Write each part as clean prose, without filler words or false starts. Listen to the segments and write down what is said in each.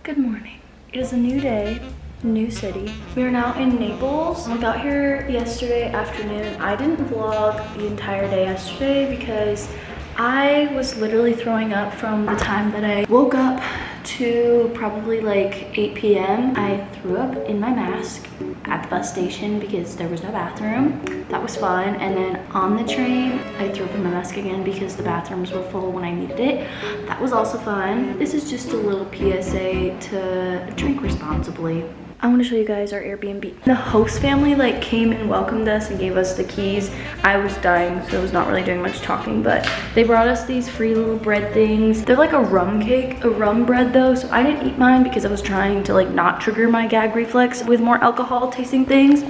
Good morning. It is a new day, new city. We are now in Naples. We got here yesterday afternoon. I didn't vlog the entire day yesterday because I was literally throwing up from the time that I woke up to probably like 8 p.m. I threw up in my mask at the bus station because there was no bathroom. That was fun. And then on the train, I threw up in my mask again because the bathrooms were full when I needed it. That was also fun. This is just a little PSA to drink responsibly. I want to show you guys our Airbnb. The host family like came and welcomed us and gave us the keys. I was dying, so I was not really doing much talking, but they brought us these free little bread things. They're like a rum cake, a rum bread though, so I didn't eat mine because I was trying to like not trigger my gag reflex with more alcohol tasting things.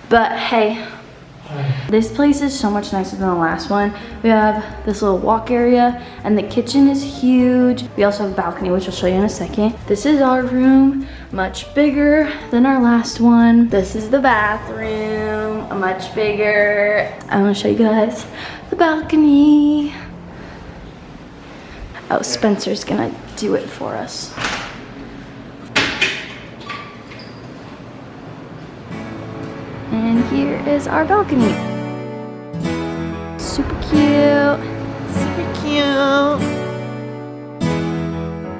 But hey, this place is so much nicer than the last one. We have this little walk area and the kitchen is huge. We also have a balcony, which I'll show you in a second. This is our room, much bigger than our last one. This is the bathroom, much bigger. I want to show you guys the balcony. Oh, Spencer's gonna do it for us. And here is our balcony. Super cute. Super cute.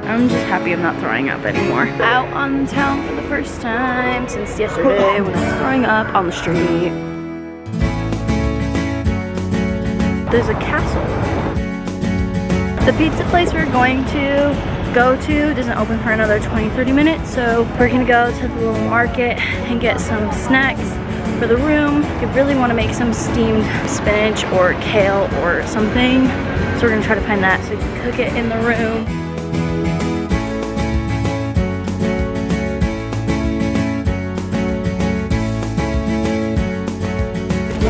I'm just happy I'm not throwing up anymore. Out on the town for the first time since yesterday when I was throwing up on the street. There's a castle. The pizza place we're going to go to doesn't open for another 20-30 minutes, so we're gonna go to the little market and get some snacks for the room. We really want to make some steamed spinach or kale or something, so we're gonna try to find that so we can cook it in the room.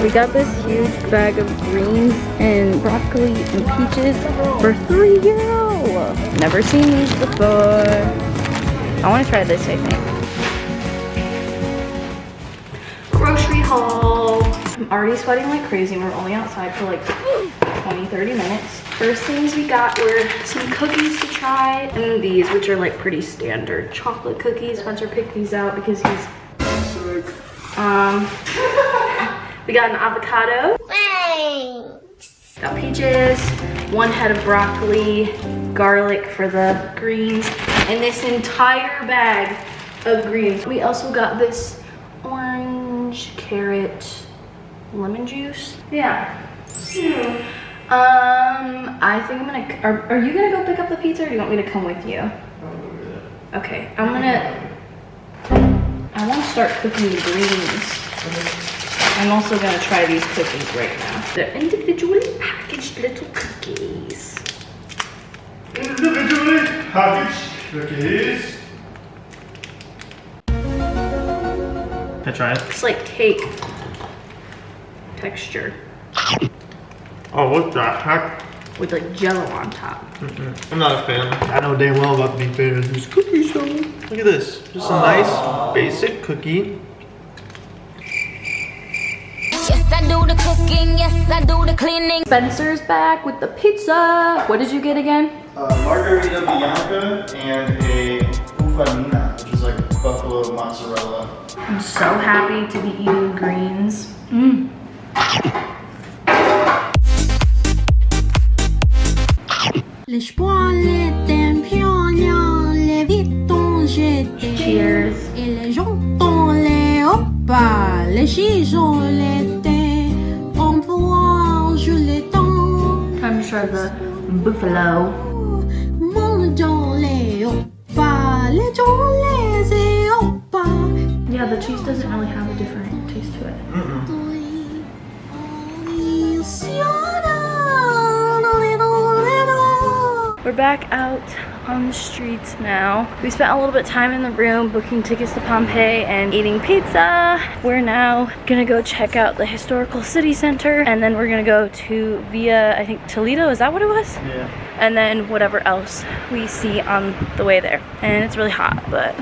We got this huge bag of greens and broccoli and peaches for €3. Never seen these before. I want to try this, I think. Grocery haul. I'm already sweating like crazy. We're only outside for like 20-30 minutes. First things we got were some cookies to try, and these, which are like pretty standard chocolate cookies. Spencer picked these out because he's sick. We got an avocado. Thanks. Got peaches, 1 head of broccoli, garlic for the greens, and this entire bag of greens. We also got this orange, carrot, lemon juice. Yeah. I think I'm gonna, are you gonna go pick up the pizza or do you want me to come with you? Okay, I want to start cooking the greens. I'm also gonna try these cookies right now. They're individually packaged little cookies. Individually packaged cookies. Can I try it? It's like cake texture. Oh, what the heck? With like jello on top. I'm not a fan. I know damn well about to be fan of these cookies though. Look at this. Just a nice basic cookie. Yes, I do the cooking, yes, I do the cleaning. Spencer's back with the pizza. What did you get again? Margarita Bianca and a bufalina, which is like buffalo mozzarella. I'm so happy to be eating greens. Cheers. Time to try the buffalo. Yeah, the cheese doesn't really have a different taste to it. We're back out on the streets now. We spent a little bit of time in the room booking tickets to Pompeii and eating pizza. We're now gonna go check out the historical city center, and then we're gonna go to Via, I think Toledo, is that what it was? Yeah. And then whatever else we see on the way there. And it's really hot, but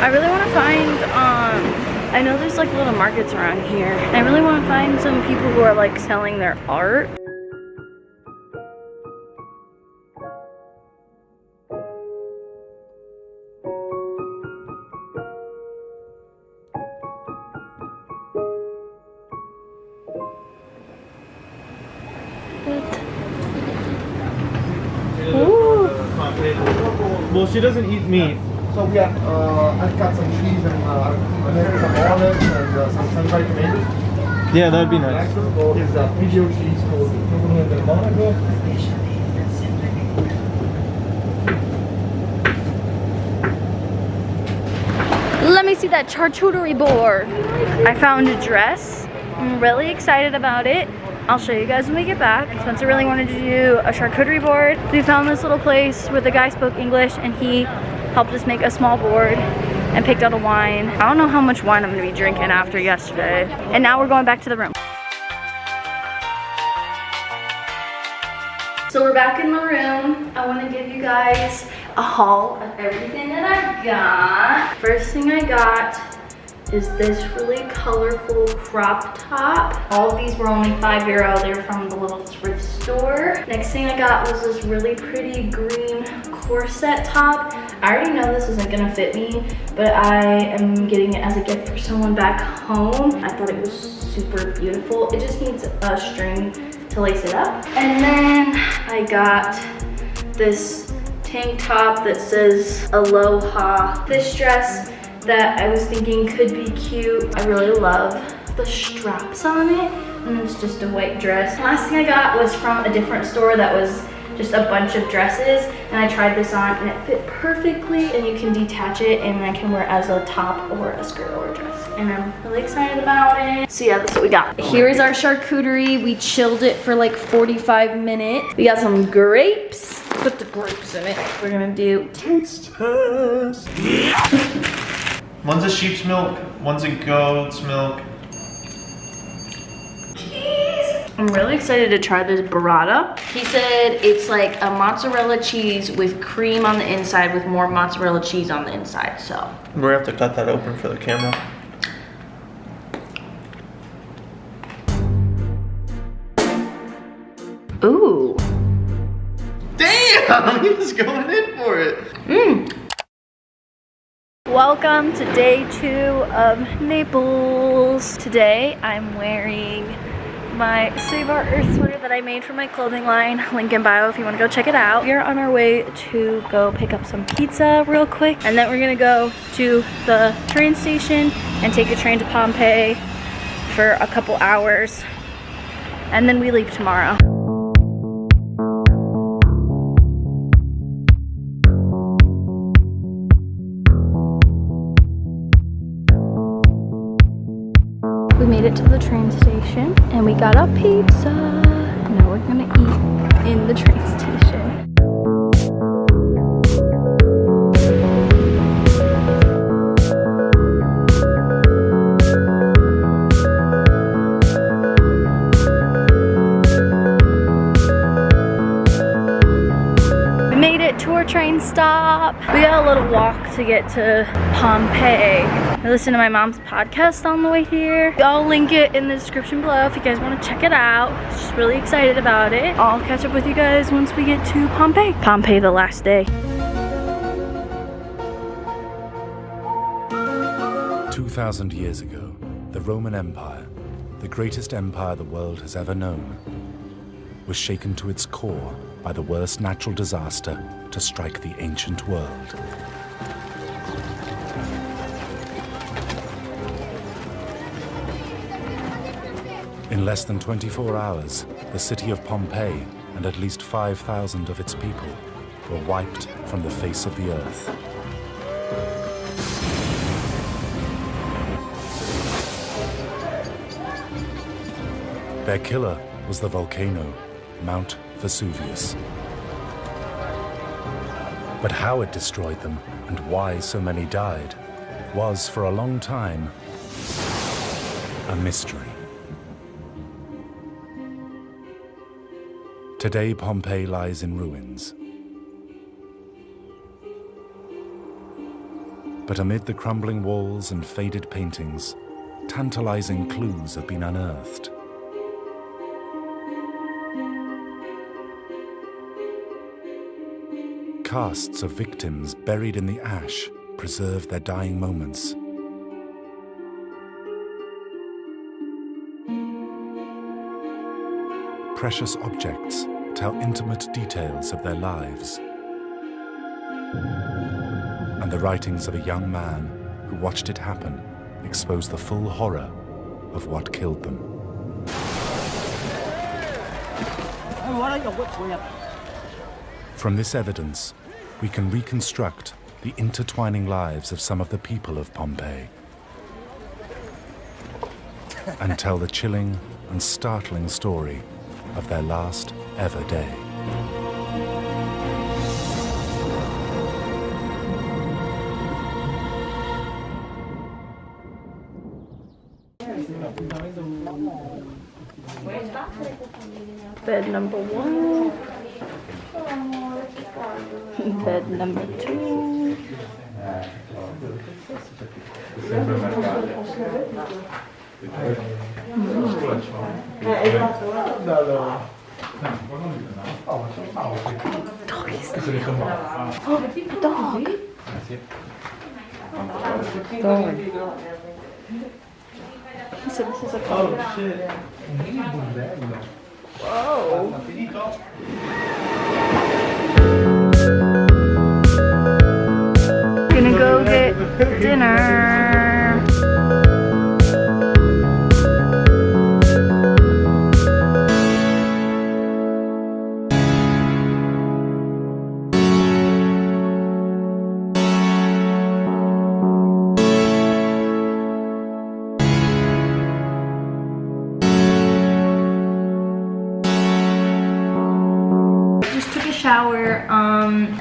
I really want to find, I know there's like little markets around here. And I really want to find some people who are like selling their art. Well, she doesn't eat meat. So we have, I've got some cheese and maybe some olives and some sun-dried tomatoes. Yeah, that'd be nice. Next is Piggio cheese called Provolone del Monaco. Let me see that charcuterie board. I found a dress. I'm really excited about it. I'll show you guys when we get back. Spencer really wanted to do a charcuterie board. We found this little place where the guy spoke English and he helped us make a small board and picked out a wine. I don't know how much wine I'm gonna be drinking after yesterday. And now we're going back to the room. So we're back in the room. I want to give you guys a haul of everything that I got. First thing I got is this really colorful crop top. All of these were only €5. They were from the little thrift store. Next thing I got was this really pretty green corset top. I already know this isn't gonna fit me, but I am getting it as a gift for someone back home. I thought it was super beautiful. It just needs a string to lace it up. And then I got this tank top that says Aloha. This dress that I was thinking could be cute. I really love the straps on it, and it's just a white dress. Last thing I got was from a different store that was just a bunch of dresses, and I tried this on and it fit perfectly, and you can detach it and I can wear it as a top or a skirt or a dress, and I'm really excited about it. So yeah, that's what we got. Here is our charcuterie. We chilled it for like 45 minutes. We got some grapes. Put the grapes in it. We're gonna do taste test. One's a sheep's milk, one's a goat's milk. I'm really excited to try this burrata. He said it's like a mozzarella cheese with cream on the inside with more mozzarella cheese on the inside, so. We're gonna have to cut that open for the camera. Ooh. Damn, he was going in for it. Welcome to day 2 of Naples. Today I'm wearing my Save Our Earth sweater that I made for my clothing line. Link in bio if you want to go check it out. We're on our way to go pick up some pizza real quick, and then we're gonna go to the train station and take a train to Pompeii for a couple hours, and then we leave tomorrow. We made it to the train station and we got a pizza. Now we're gonna eat in the train station. We made it to our train stop. We got a little walk to get to Pompeii. I listened to my mom's podcast on the way here. I'll link it in the description below if you guys want to check it out. Just really excited about it. I'll catch up with you guys once we get to Pompeii. Pompeii, the last day. 2,000 years ago, the Roman Empire, the greatest empire the world has ever known, was shaken to its core by the worst natural disaster to strike the ancient world. In less than 24 hours, the city of Pompeii and at least 5,000 of its people were wiped from the face of the earth. Their killer was the volcano, Mount Vesuvius. But how it destroyed them and why so many died was, for a long time, a mystery. Today, Pompeii lies in ruins. But amid the crumbling walls and faded paintings, tantalizing clues have been unearthed. Casts of victims buried in the ash preserve their dying moments. Precious objects tell intimate details of their lives. And the writings of a young man who watched it happen expose the full horror of what killed them. From this evidence, we can reconstruct the intertwining lives of some of the people of Pompeii and tell the chilling and startling story of their last ever day. Bed number 1. Bed number 2. Dog. He said this is a car. Oh shit. Whoa. Gonna go get dinner. Shower.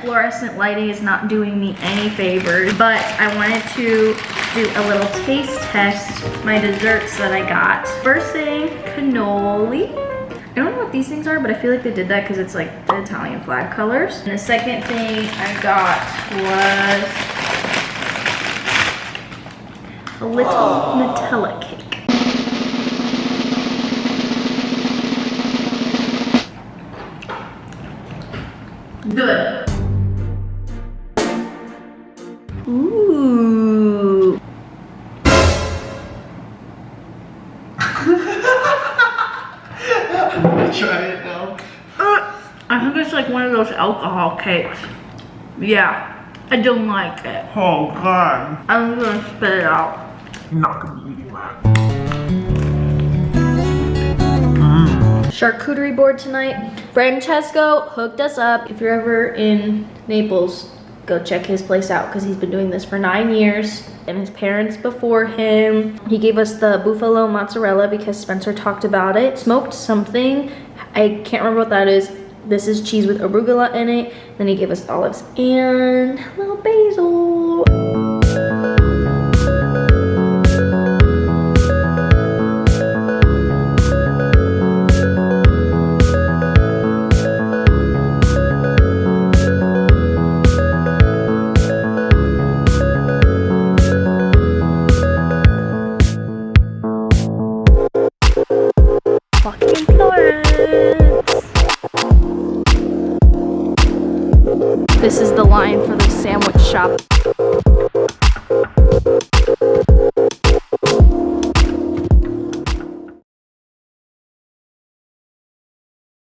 Fluorescent lighting is not doing me any favors, but I wanted to do a little taste test. My desserts that I got. First thing, cannoli. I don't know what these things are, but I feel like they did that because it's like the Italian flag colors. And the second thing I got was a little Nutella cake. Good. Ooh. Try it now. I think it's like one of those alcohol cakes. Yeah, I don't like it. Oh god. I'm gonna spit it out. You're not gonna believe it. Charcuterie board tonight. Francesco hooked us up. If you're ever in Naples, go check his place out because he's been doing this for 9 years. And his parents before him. He gave us the buffalo mozzarella because Spencer talked about it. Smoked something. I can't remember what that is. This is cheese with arugula in it. Then he gave us olives and a little basil. Walking in Florence. This is the line for the sandwich shop.